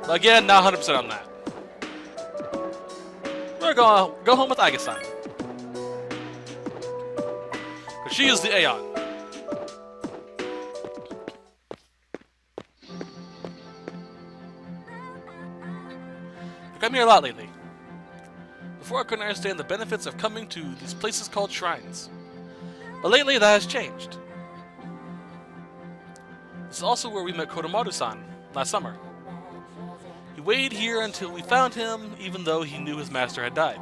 But again, not 100% on that. We're gonna go home with Aiga-san. Because she is the Aeon. I've come here a lot lately. Before I couldn't understand the benefits of coming to these places called shrines. But lately that has changed. This is also where we met Kodomaru-san last summer. He waited here until we found him, even though he knew his master had died.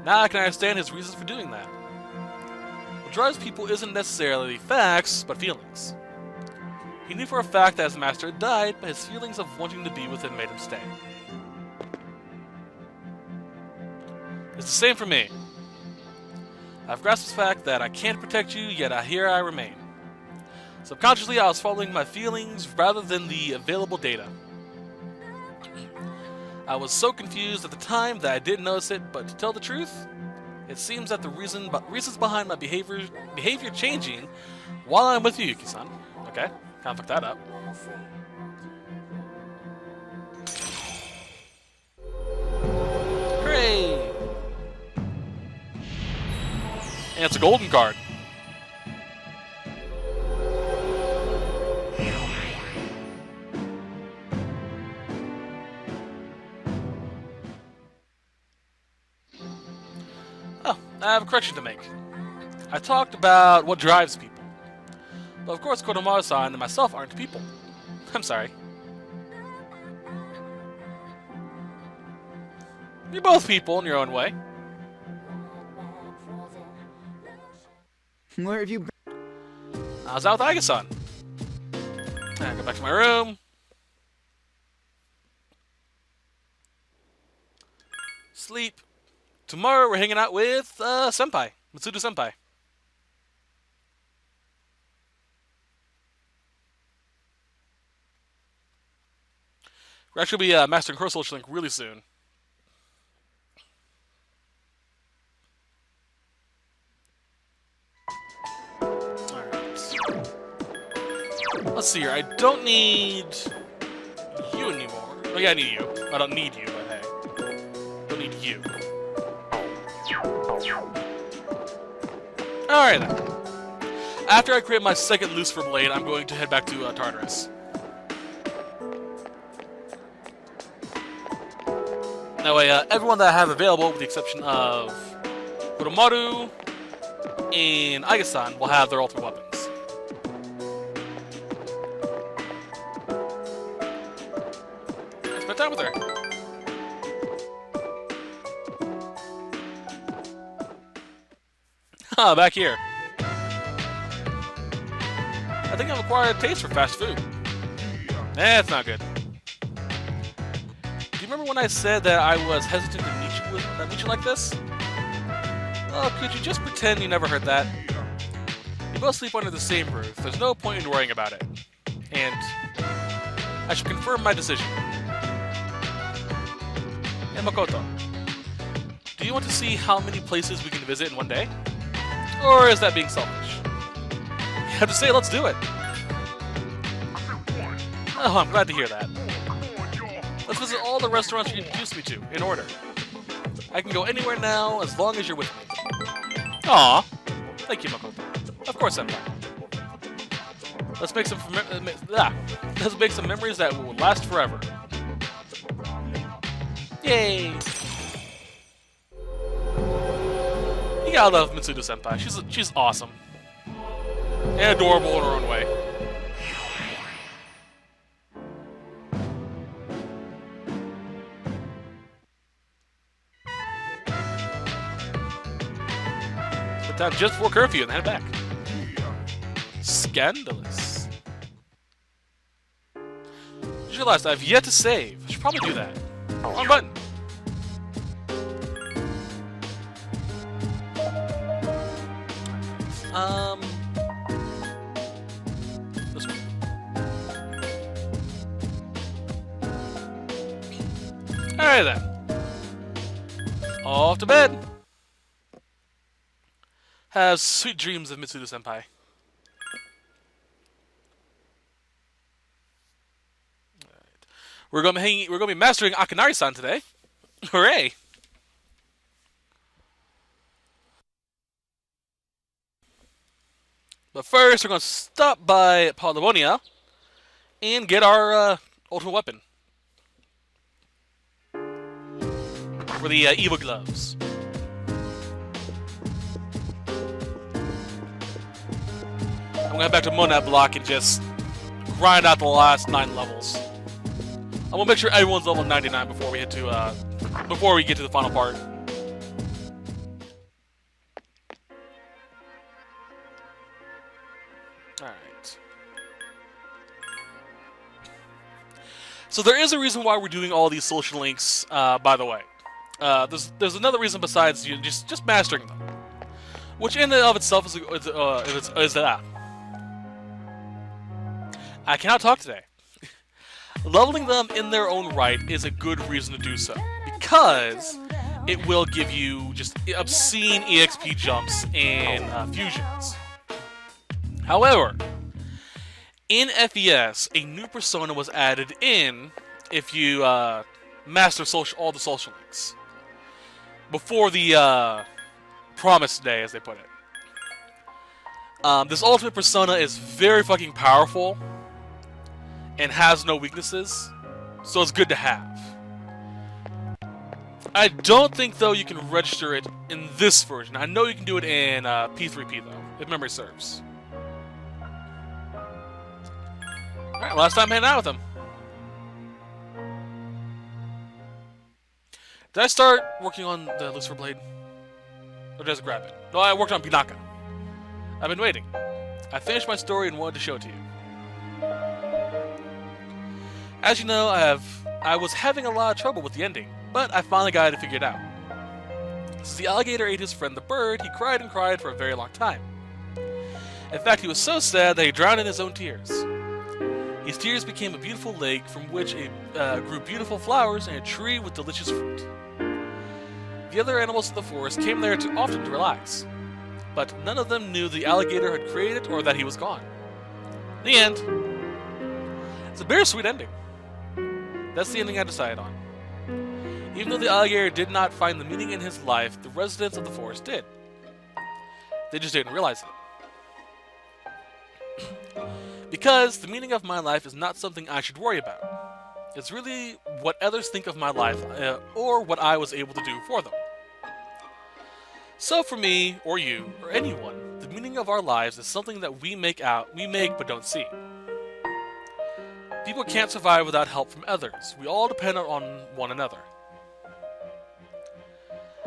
Now I can understand his reasons for doing that. What drives people isn't necessarily facts, but feelings. He knew for a fact that his master had died, but his feelings of wanting to be with him made him stay. It's the same for me. I've grasped the fact that I can't protect you, yet here I remain. Subconsciously, I was following my feelings rather than the available data. I was so confused at the time that I didn't notice it, but to tell the truth, it seems that the reasons behind my behavior changing while I'm with you, Yuki-san. Okay, kind of fucked that up. Hooray! And it's a golden card. Oh, I have a correction to make. I talked about what drives people. But of course Kodomaru-san and myself aren't people. I'm sorry. You're both people in your own way. Where have you been? I was out with Aiga-san. I go back to my room. Sleep. Tomorrow we're hanging out with Senpai. Mitsuda Senpai. We're actually be mastering Crystal Link really soon. Let's see here. I don't need you anymore. Oh yeah, I need you. I don't need you, but hey. Don't need you. Alright then. After I create my second Lucifer Blade, I'm going to head back to Tartarus. That way, everyone that I have available, with the exception of Kodomaru and Aiga-san, will have their ultimate weapons. Spend time with her. Ah, back here. I think I've acquired a taste for fast food. It's not good. Do you remember when I said that I was hesitant to meet you like this? Well, could you just pretend you never heard that? You both sleep under the same roof. There's no point in worrying about it. And I should confirm my decision. And Makoto, do you want to see how many places we can visit in one day? Or is that being selfish? You have to say, let's do it. Oh, I'm glad to hear that. Let's visit all the restaurants you introduced me to, in order. I can go anywhere now, as long as you're with me. Aww. Thank you, Makoto. Of course, Senpai. Let's make some memories that will last forever. Yay! You gotta love Mitsuda Senpai. She's awesome. And adorable in her own way. Spent time just before curfew and head back. Scandalous. Just realized I've yet to save. I should probably do that. Wrong button. This one. Alright then. Off to bed. Have sweet dreams of Mitsuda Senpai. We're gonna be mastering Akanari-san today. Hooray! But first, we're gonna stop by Paulabonia and get our ultimate weapon for the evil gloves. I'm gonna head back to Monad Block and just grind out the last 9 levels. I'm gonna make sure everyone's level 99 before we get to the final part. Alright. So there is a reason why we're doing all these social links, by the way. There's another reason besides you just mastering them. Which in and of itself is I cannot talk today. Leveling them in their own right is a good reason to do so, because it will give you just obscene EXP jumps and fusions. However, in FES, a new persona was added in if you master all the social links before the promised day, as they put it. This ultimate persona is very fucking powerful and has no weaknesses, so it's good to have. I don't think, though, you can register it in this version. I know you can do it in P3P, though, if memory serves. Alright, last time hanging out with him. Did I start working on the Lucifer Blade? Or did I just grab it? No, I worked on Pinaka. I've been waiting. I finished my story and wanted to show it to you. As you know, I was having a lot of trouble with the ending, but I finally got it figured out. Since the alligator ate his friend the bird, he cried and cried for a very long time. In fact, he was so sad that he drowned in his own tears. His tears became a beautiful lake from which grew beautiful flowers and a tree with delicious fruit. The other animals in the forest came there often to relax, but none of them knew the alligator had created it or that he was gone. The end. It's a bittersweet ending. That's the ending I decided on. Even though the alligator did not find the meaning in his life, the residents of the forest did. They just didn't realize it. Because the meaning of my life is not something I should worry about. It's really what others think of my life, or what I was able to do for them. So for me, or you, or anyone, the meaning of our lives is something that we make but don't see. People can't survive without help from others. We all depend on one another.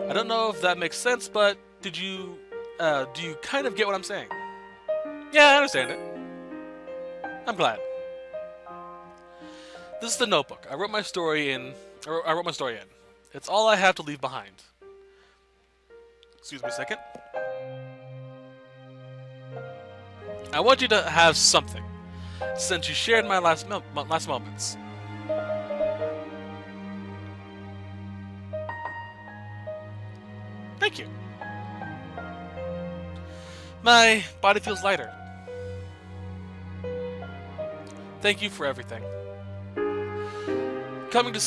I don't know if that makes sense, but do you kind of get what I'm saying? Yeah, I understand it. I'm glad. This is the notebook. I wrote my story in. It's all I have to leave behind. Excuse me a second. I want you to have something, since you shared my last moments. Thank you. My body feels lighter. Thank you for everything. Coming to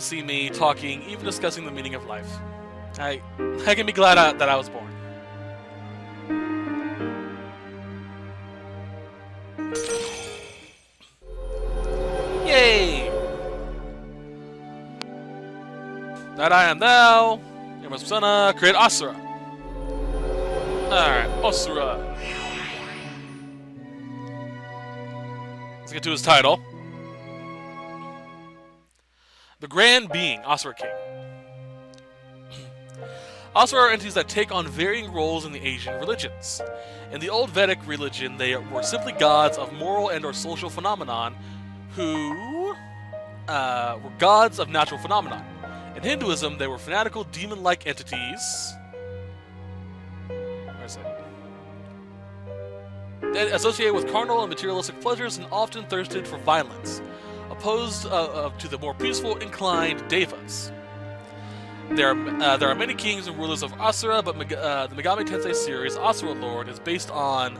see me, talking, even discussing the meaning of life. I can be glad that I was born. Yay! That I am thou. You must persona create Asura. Alright, Asura. Let's get to his title. The Grand Being, Asura King. Asura are entities that take on varying roles in the Asian religions. In the old Vedic religion, they were simply gods of moral and/or social phenomenon who were gods of natural phenomenon. In Hinduism, they were fanatical, demon-like entities. Where is it? Associated with carnal and materialistic pleasures and often thirsted for violence, opposed to the more peaceful, inclined devas. There are many kings and rulers of Asura, but the Megami Tensei series, Asura Lord, is based on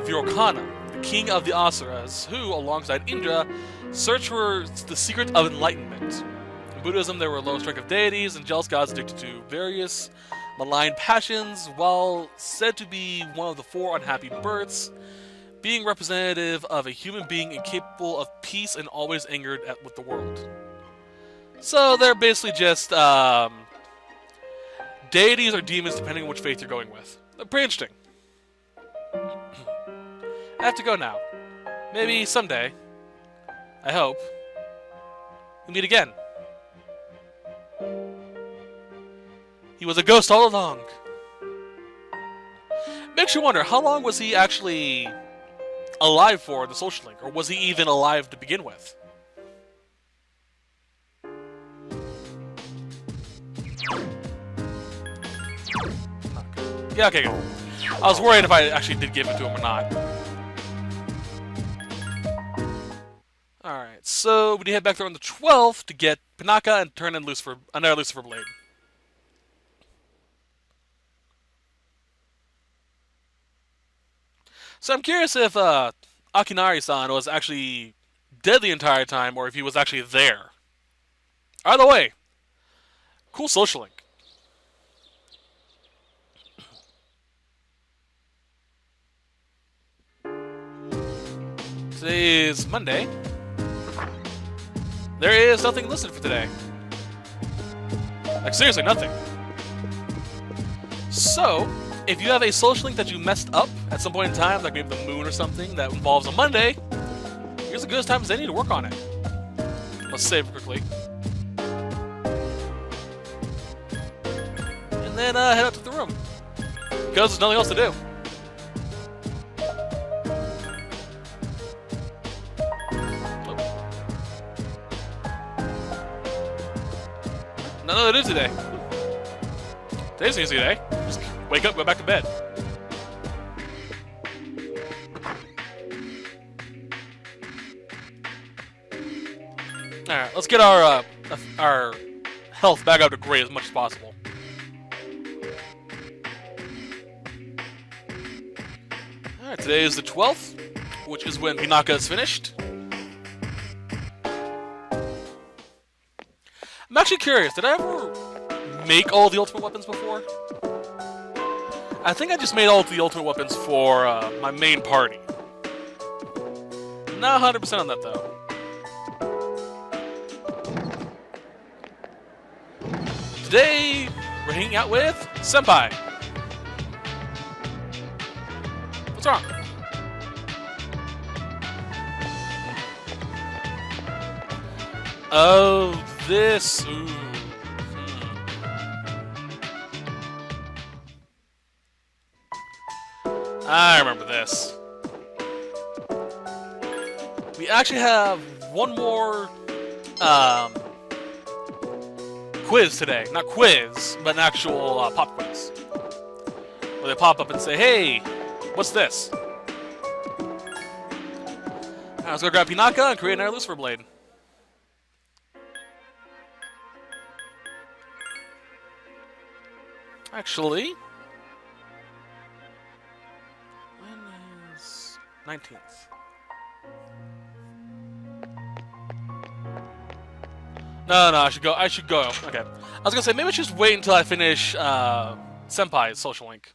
Virokana, the king of the Asuras, who, alongside Indra, searched for the secret of enlightenment. In Buddhism, there were low strength of deities and jealous gods addicted to various malign passions, while said to be one of the 4 unhappy births, being representative of a human being incapable of peace and always angered with the world. So they're basically just deities or demons, depending on which faith you're going with. They're pretty interesting. I have to go now. Maybe someday, I hope, we'll meet again. He was a ghost all along. Makes you wonder, how long was he actually alive for the social link? Or was he even alive to begin with? Yeah, okay, good. I was worried if I actually did give it to him or not. Alright, so we need to head back there on the 12th to get Pinaka and turn in another Lucifer Blade. So I'm curious if Akinari-san was actually dead the entire time, or if he was actually there. Either way, cool social link. Today is Monday. There is nothing listed for today. Like, seriously, nothing. So, if you have a social link that you messed up at some point in time, like maybe the moon or something, that involves a Monday, here's a good time as any to work on it. Let's save quickly. And then head out to the room. Because there's nothing else to do. None of it is today. Today's an easy day. Just wake up, go back to bed. Alright, let's get our health back up to great as much as possible. Alright, today is the 12th, which is when Pinaka is finished. I'm actually curious, did I ever make all the ultimate weapons before? I think I just made all the ultimate weapons for my main party. Not 100% on that, though. Today, we're hanging out with Senpai. What's wrong? Oh, this. Ooh. I remember this. We actually have one more quiz today. Not quiz, but an actual pop quiz. Where they pop up and say, hey, what's this? Alright, let's go grab Pinaka and create another Lucifer Blade. Actually, when is 19th? No, I should go. Okay. I was gonna say, maybe I should just wait until I finish Senpai's social link.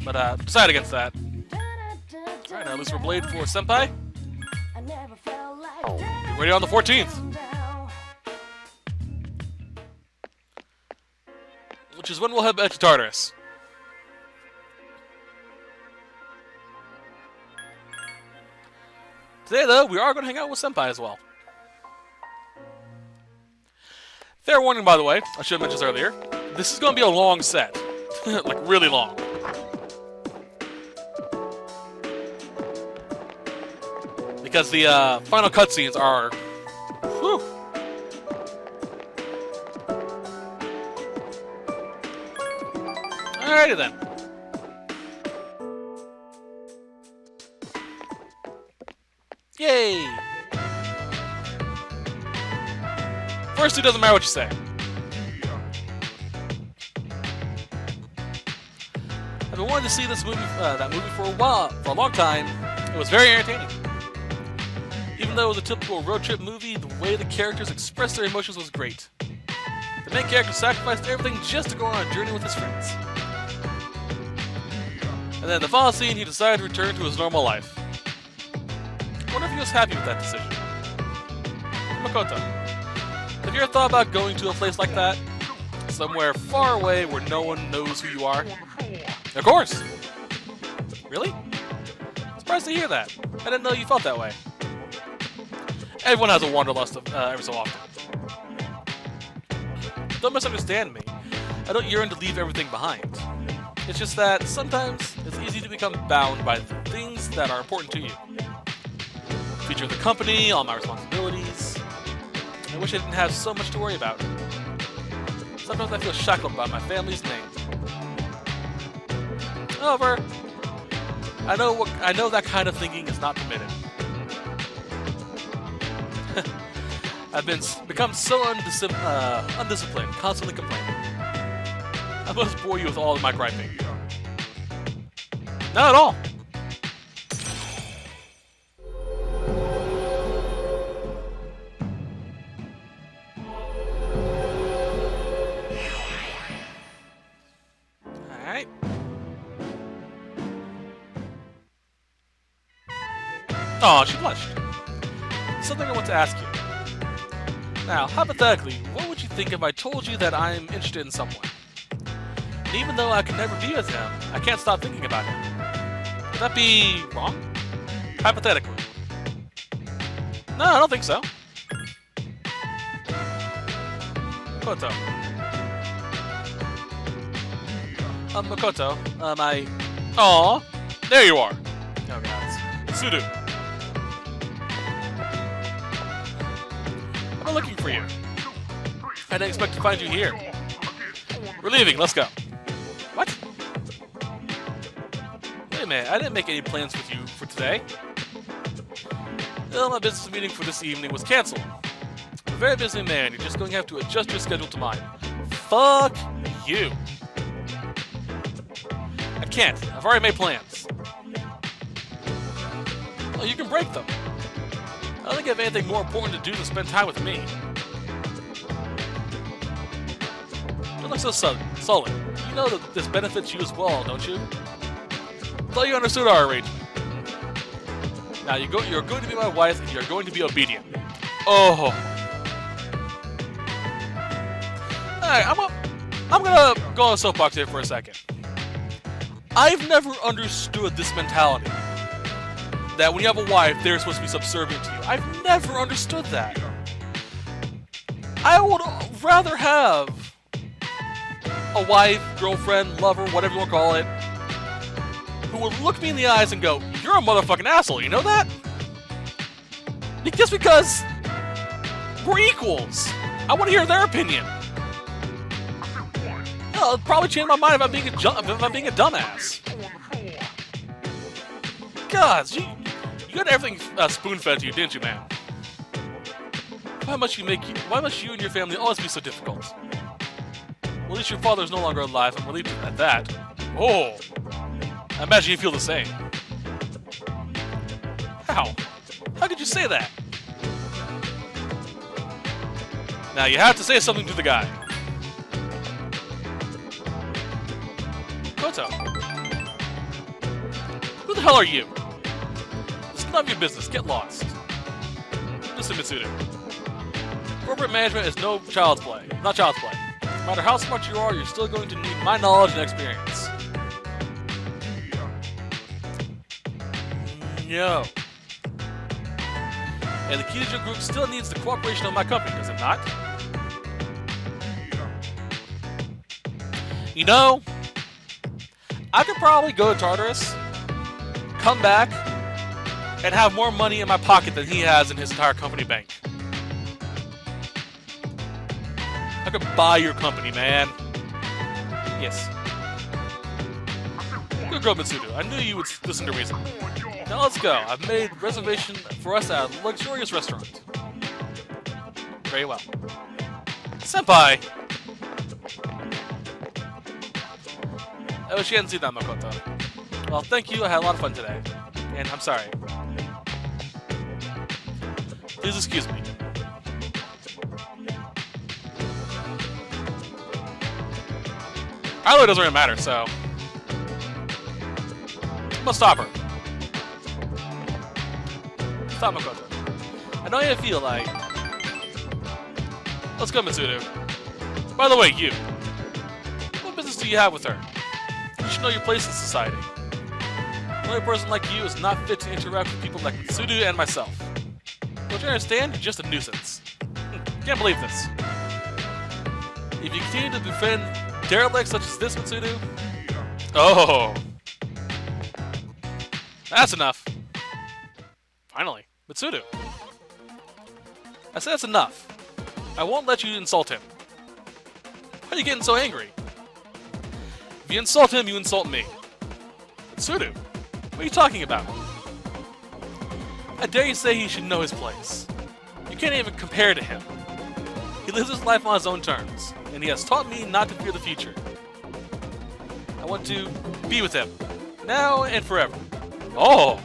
But decide against that. Alright, now Lucifer Blade for Senpai. Be ready on the 14th. Which is when we'll head back to Tartarus. Today, though, we are going to hang out with Senpai as well. Fair warning, by the way, I should have mentioned this earlier. This is going to be a long set. Like, really long. Because the final cutscenes are... Whew. Alrighty then. Yay! First, it doesn't matter what you say. I've been wanting wanted to see this movie, that movie for a long time. It was very entertaining. Even though it was a typical road trip movie, the way the characters expressed their emotions was great. The main character sacrificed everything just to go on a journey with his friends. And then in the final scene, he decided to return to his normal life. I wonder if he was happy with that decision. Makoto, have you ever thought about going to a place like that? Somewhere far away where no one knows who you are? Of course! Really? Surprised to hear that. I didn't know you felt that way. Everyone has a wanderlust every so often. Don't misunderstand me. I don't yearn to leave everything behind. It's just that sometimes it's easy to become bound by the things that are important to you. The future of the company, all my responsibilities. I wish I didn't have so much to worry about. Sometimes I feel shackled by my family's name. However, I know that kind of thinking is not permitted. I've become so undisciplined, constantly complaining. I must bore you with all of my griping. Not at all. Alright. Oh, she blushed. Something I want to ask you. Now, hypothetically, what would you think if I told you that I'm interested in someone? And even though I can never be with him, I can't stop thinking about him. Would that be wrong? Hypothetically. No, I don't think so. Makoto. Makoto, Aww, there you are. Oh god, Sudu. I'm looking for you. I didn't expect to find you here. We're leaving, let's go. What? Wait a minute, I didn't make any plans with you for today. Well, my business meeting for this evening was cancelled. I'm a very busy man, you're just going to have to adjust your schedule to mine. Fuck you. I can't, I've already made plans. Well, you can break them. I don't think I have anything more important to do than spend time with me. Don't look so sullen. You know that this benefits you as well, don't you? I thought you understood our arrangement. Now you're going to be my wife and you're going to be obedient. Oh. Alright, I'm gonna go on a soapbox here for a second. I've never understood this mentality. That when you have a wife, they're supposed to be subservient to you. I've never understood that. I would rather have a wife, girlfriend, lover, whatever you want to call it, who would look me in the eyes and go, "You're a motherfucking asshole, you know that?" Just because we're equals. I want to hear their opinion. Hell, it'll probably change my mind if I'm being a dumbass. God, you got everything spoon-fed to you, didn't you, man? Why must you and your family always be so difficult? Well, at least your father is no longer alive. I'm relieved at that. Oh, I imagine you feel the same. How? How could you say that? Now you have to say something to the guy. Koto, who the hell are you? It's none of your business. Get lost. Listen, Mitsuda. Corporate management is no child's play. Not child's play. No matter how smart you are, you're still going to need my knowledge and experience. No. And the Kidojo group still needs the cooperation of my company, does it not? You know, I could probably go to Tartarus, come back, and have more money in my pocket than he has in his entire company bank. I could buy your company, man. Yes. Good girl, Mitsudo. I knew you would listen to reason. Now let's go. I've made a reservation for us at a luxurious restaurant. Very well. Senpai! I wish you hadn't seen that, Makoto. Well, thank you. I had a lot of fun today. And I'm sorry. Please excuse me. I know it doesn't really matter, so... I'm gonna stop her. Stop, Makoto. I know how you feel like... Let's go, Mitsudo. By the way, you. What business do you have with her? You should know your place in society. The only person like you is not fit to interact with people like Mitsudo and myself. Don't you understand? You're just a nuisance. Can't believe this. If you continue to defend derelicts such as this, Mitsudo... Oh! That's enough. Finally. Mitsudo. I said that's enough. I won't let you insult him. Why are you getting so angry? If you insult him, you insult me. Mitsudo, what are you talking about? I dare you say he should know his place. You can't even compare to him. He lives his life on his own terms, and he has taught me not to fear the future. I want to be with him, now and forever. Oh!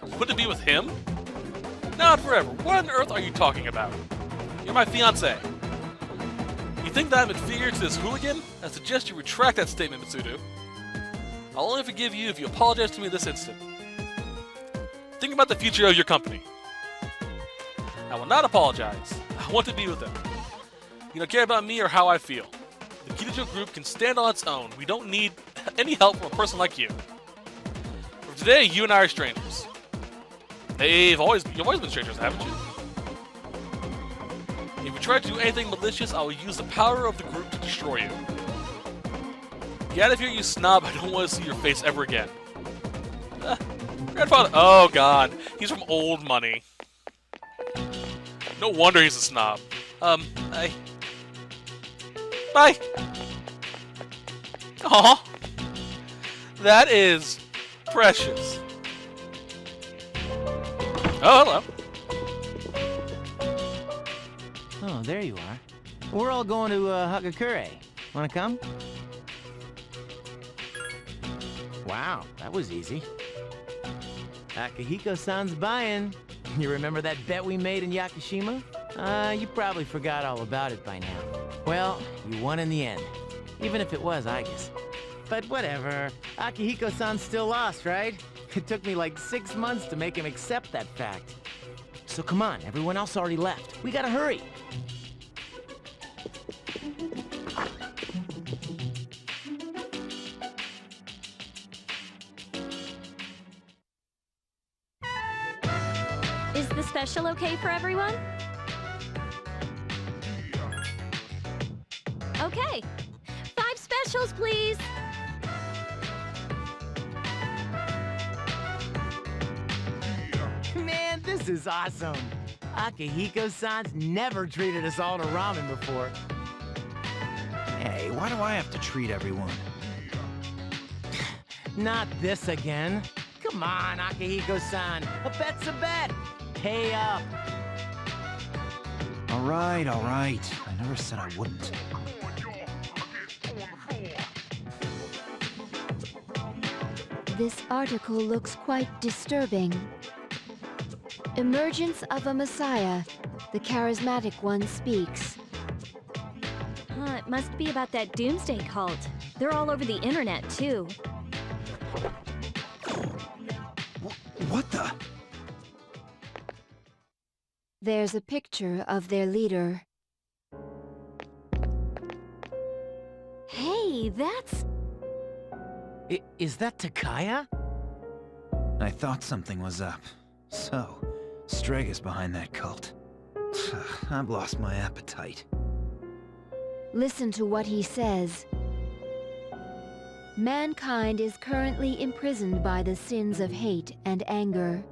Want to be with him? Now and forever. What on earth are you talking about? You're my fiancé. You think that I'm inferior to this hooligan? I suggest you retract that statement, Mitsudo. I'll only forgive you if you apologize to me this instant. Think about the future of your company. I will not apologize. I want to be with them. You don't care about me or how I feel. The Kitajo group can stand on its own. We don't need any help from a person like you. From today, you and I are strangers. You've always been strangers, haven't you? If you try to do anything malicious, I will use the power of the group to destroy you. Get out of here, you snob. I don't want to see your face ever again. Grandfather. Oh, God. He's from old money. No wonder he's a snob. Bye. Aw. That is precious. Oh, hello. Oh, there you are. We're all going to Hagakure. Wanna come? Wow, that was easy. Akihiko-san's buying. You remember that bet we made in Yakushima? You probably forgot all about it by now. Well, you won in the end. Even if it was Aigis. But whatever. Akihiko-san still lost, right? It took me like 6 months to make him accept that fact. So come on, everyone else already left. We gotta hurry. Is the special okay for everyone? Okay. 5 specials, please. Man, this is awesome. Akihiko-san's never treated us all to ramen before. Hey, why do I have to treat everyone? Not this again. Come on, Akihiko-san. A bet's a bet. Pay up. All right. I never said I wouldn't. This article looks quite disturbing. Emergence of a Messiah. The charismatic one speaks. It must be about that doomsday cult. They're all over the internet, too. What the? There's a picture of their leader. Hey, that's... Is that Takaya? I thought something was up. So, Strega's behind that cult. I've lost my appetite. Listen to what he says. Mankind is currently imprisoned by the sins of hate and anger.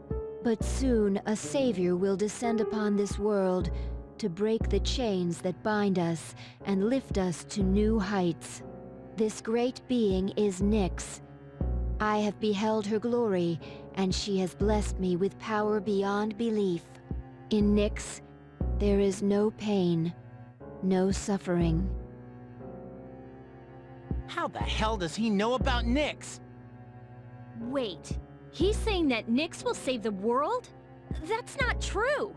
But soon a savior will descend upon this world to break the chains that bind us and lift us to new heights. This great being is Nyx. I have beheld her glory, and she has blessed me with power beyond belief. In Nyx, there is no pain, no suffering. How the hell does he know about Nyx? Wait, he's saying that Nyx will save the world? That's not true.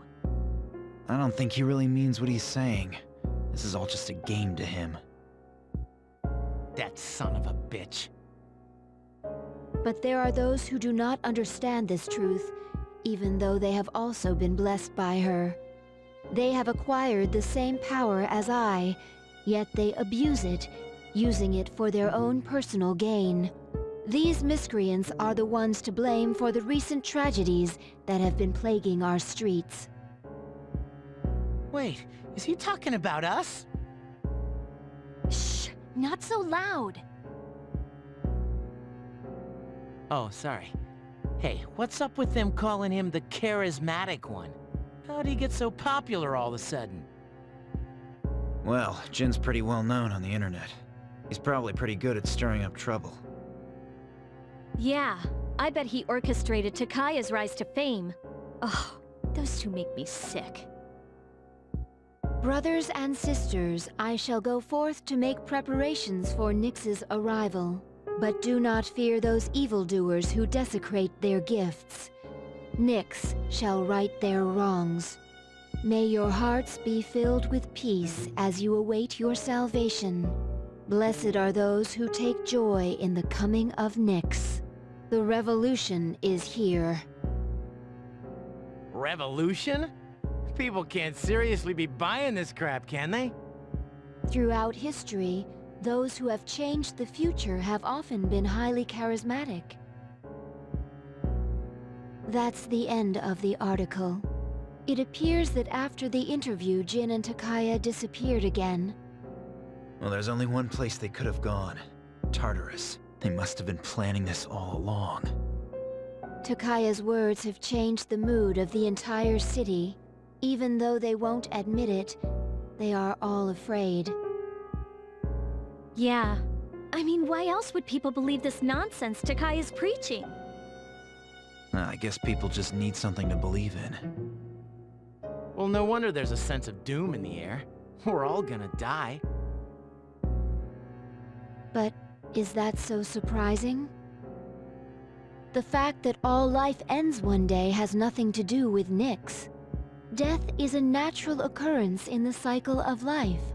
I don't think he really means what he's saying. This is all just a game to him. That son of a bitch. But there are those who do not understand this truth, even though they have also been blessed by her. They have acquired the same power as I, yet they abuse it, using it for their own personal gain. These miscreants are the ones to blame for the recent tragedies that have been plaguing our streets. Wait, is he talking about us? Shh, not so loud. Oh, sorry. Hey, what's up with them calling him the charismatic one? How'd he get so popular all of a sudden? Well, Jin's pretty well known on the internet. He's probably pretty good at stirring up trouble. Yeah, I bet he orchestrated Takaya's rise to fame. Ugh, those two make me sick. Brothers and sisters, I shall go forth to make preparations for Nyx's arrival. But do not fear those evildoers who desecrate their gifts. Nyx shall right their wrongs. May your hearts be filled with peace as you await your salvation. Blessed are those who take joy in the coming of Nyx. The revolution is here. Revolution? People can't seriously be buying this crap, can they? Throughout history, those who have changed the future have often been highly charismatic. That's the end of the article. It appears that after the interview, Jin and Takaya disappeared again. Well, there's only one place they could have gone. Tartarus. They must have been planning this all along. Takaya's words have changed the mood of the entire city. Even though they won't admit it, they are all afraid. Yeah. I mean, why else would people believe this nonsense Takaya's preaching? I guess people just need something to believe in. Well, no wonder there's a sense of doom in the air. We're all gonna die. But is that so surprising? The fact that all life ends one day has nothing to do with Nyx. Death is a natural occurrence in the cycle of life.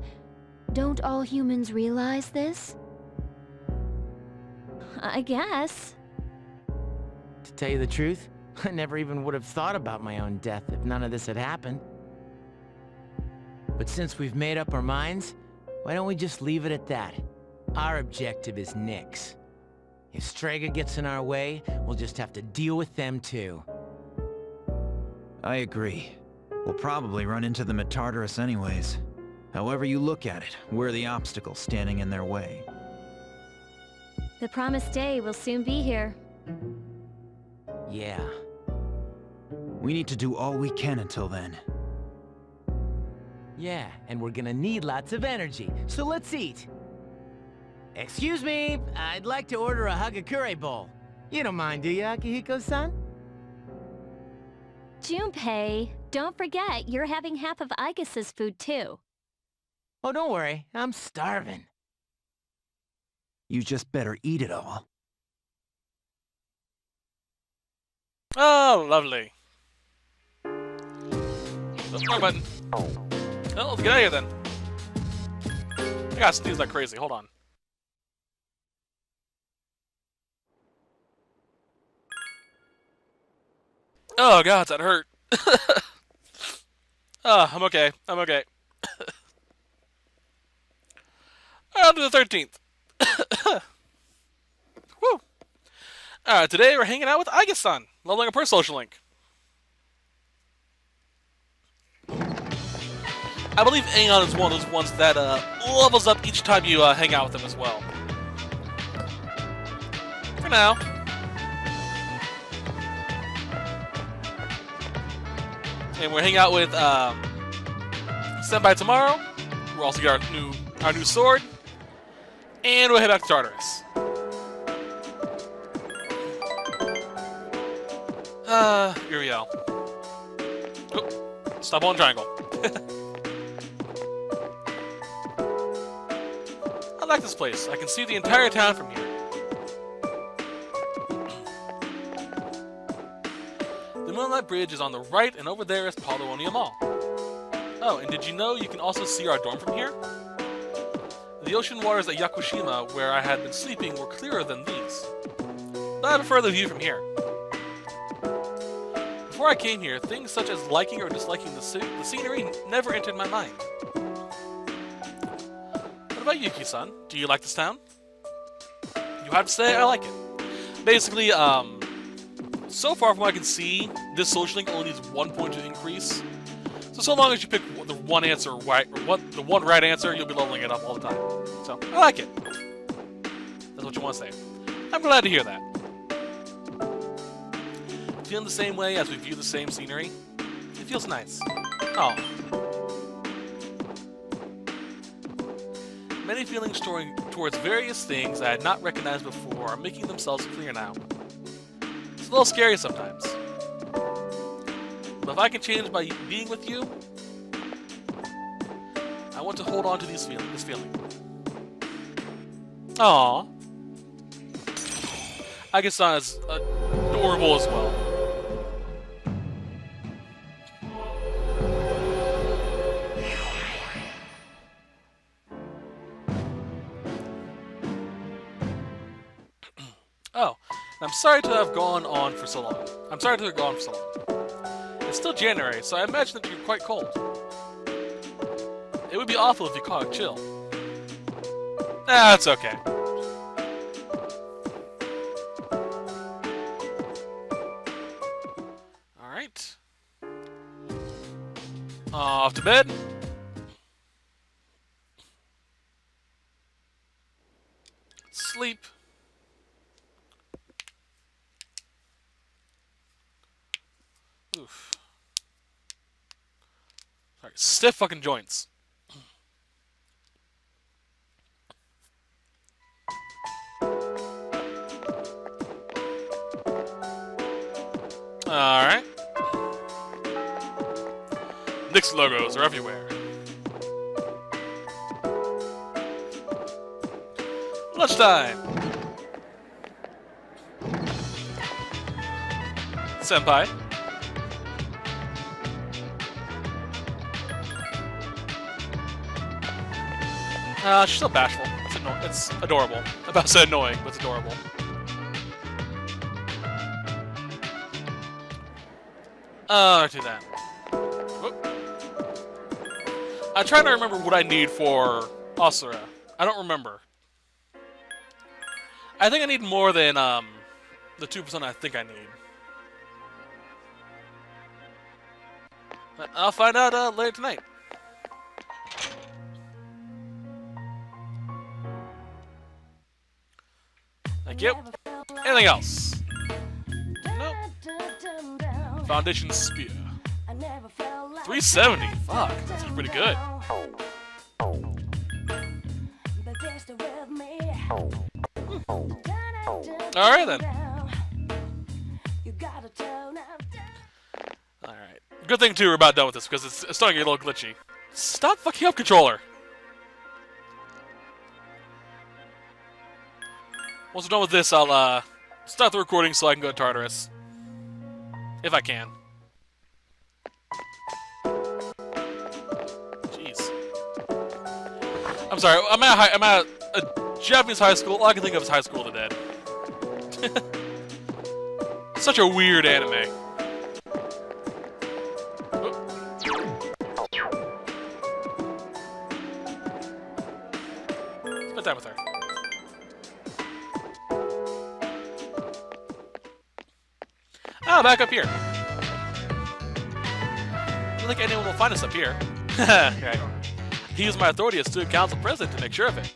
Don't all humans realize this? I guess. To tell you the truth, I never even would have thought about my own death if none of this had happened. But since we've made up our minds, why don't we just leave it at that? Our objective is Nyx. If Strega gets in our way, we'll just have to deal with them too. I agree. We'll probably run into them at Tartarus anyways. However you look at it, we're the obstacle standing in their way. The promised day will soon be here. Yeah. We need to do all we can until then. Yeah, and we're gonna need lots of energy, so let's eat. Excuse me, I'd like to order a Hagakure bowl. You don't mind, do you, Akihiko-san? Junpei, don't forget, you're having half of Aigus's food too. Oh, don't worry, I'm starving. You just better eat it all. Oh, lovely. Wrong button. Well, let's get out of here then. I gotta sneeze like crazy. Hold on. Oh god, that hurt. Oh, I'm okay. I'm okay. On to the 13th. Woo. Today we're hanging out with Aigis-san, leveling up her social link. I believe Aeon is one of those ones that levels up each time you hang out with him as well. For now. And we're hanging out with Senpai tomorrow. We'll also get our new sword. And we'll head back to Tartarus. Here we go. Oh, stop on triangle. like this place. I can see the entire town from here. The Moonlight Bridge is on the right, and over there is Paolonia Mall. Oh, and did you know you can also see our dorm from here? The ocean waters at Yakushima, where I had been sleeping, were clearer than these. But I prefer the view from here. Before I came here, things such as liking or disliking the scenery never entered my mind. What about you, Yuki-san? Do you like this town? You have to say I like it. Basically, so far from what I can see, this social link only needs 1 point to increase. So long as you pick the one answer right, or the one right answer, you'll be leveling it up all the time. So, I like it. That's what you want to say. I'm glad to hear that. Feeling the same way as we view the same scenery? It feels nice. Oh. Many feelings towards various things I had not recognized before are making themselves clear now. It's a little scary sometimes. But if I can change by being with you, I want to hold on to this feeling. Aww. I guess it's adorable as well. Oh, I'm sorry to have gone on for so long. It's still January, so I imagine that you're quite cold. It would be awful if you caught a chill. It's okay. Alright. Off to bed. Sleep. Oof. Sorry, stiff fucking joints. Alright. Nyx logos are everywhere. Lunchtime! Senpai. She's still bashful. It's adorable. I'm about to say annoying, but it's adorable. Let's do that. Whoop. I'm trying to remember what I need for Asura. I don't remember. I think I need more than the 2% I think I need. I'll find out later tonight. Thank you. Anything else? Nope. Foundation Spear. 370. Fuck, that's pretty good. Alright then. Alright. Good thing too we're about done with this because it's starting to get a little glitchy. Stop fucking up, controller! Once we're done with this, I'll start the recording so I can go to Tartarus. If I can. Jeez. I'm sorry, I'm at a Japanese high school. All I can think of is High School of the Dead. Such a weird anime. Spend time with her. Ah, back up here. I don't think anyone will find us up here. Okay. He used my authority as student council president to make sure of it.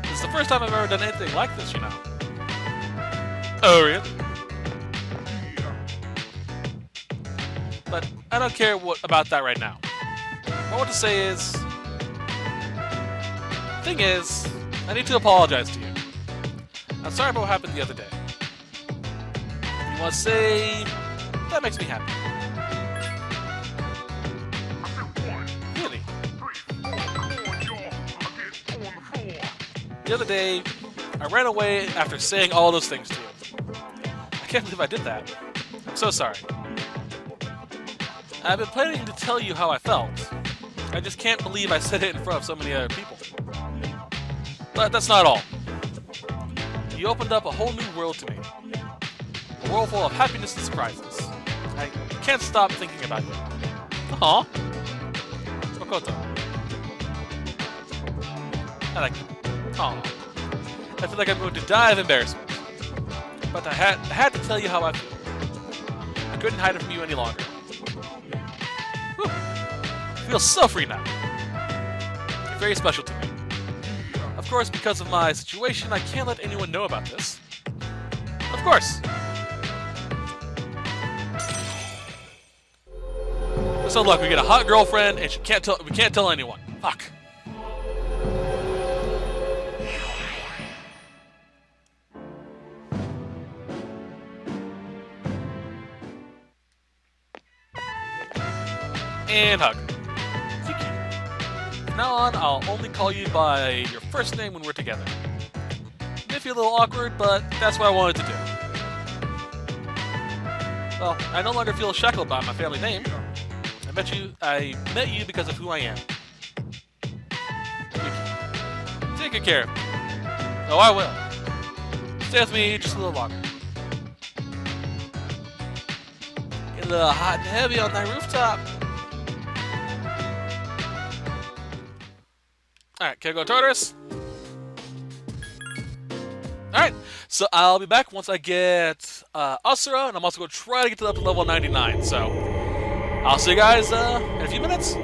This is the first time I've ever done anything like this, you know. Oh, really? But I don't care about that right now. What I want to say is... Thing is, I need to apologize to you. I'm sorry about what happened the other day. You want to say... That makes me happy. Really? the other day, I ran away after saying all those things to you. I can't believe I did that. I'm so sorry. I've been planning to tell you how I felt. I just can't believe I said it in front of so many other people. But that's not all. You opened up a whole new world to me. A world full of happiness and surprises. I can't stop thinking about you. Aww. Makoto. I like you. Aww. I feel like I'm going to die of embarrassment. But I had to tell you how I feel. I couldn't hide it from you any longer. Whew. I feel so free now. You're very special to me. Of course, because of my situation, I can't let anyone know about this. Of course. So look, we get a hot girlfriend, and we can't tell anyone. Fuck. And hug. Kiki. From now on, I'll only call you by your first name when we're together. It may feel a little awkward, but that's what I wanted to do. Well, I no longer feel shackled by my family name. I met you because of who I am. Kiki. Take good care of me. Oh, I will. Stay with me just a little longer. Get a little hot and heavy on that rooftop. Alright, can I go Tartarus? Alright, so I'll be back once I get Asura, and I'm also going to try to get up to level 99, so I'll see you guys in a few minutes.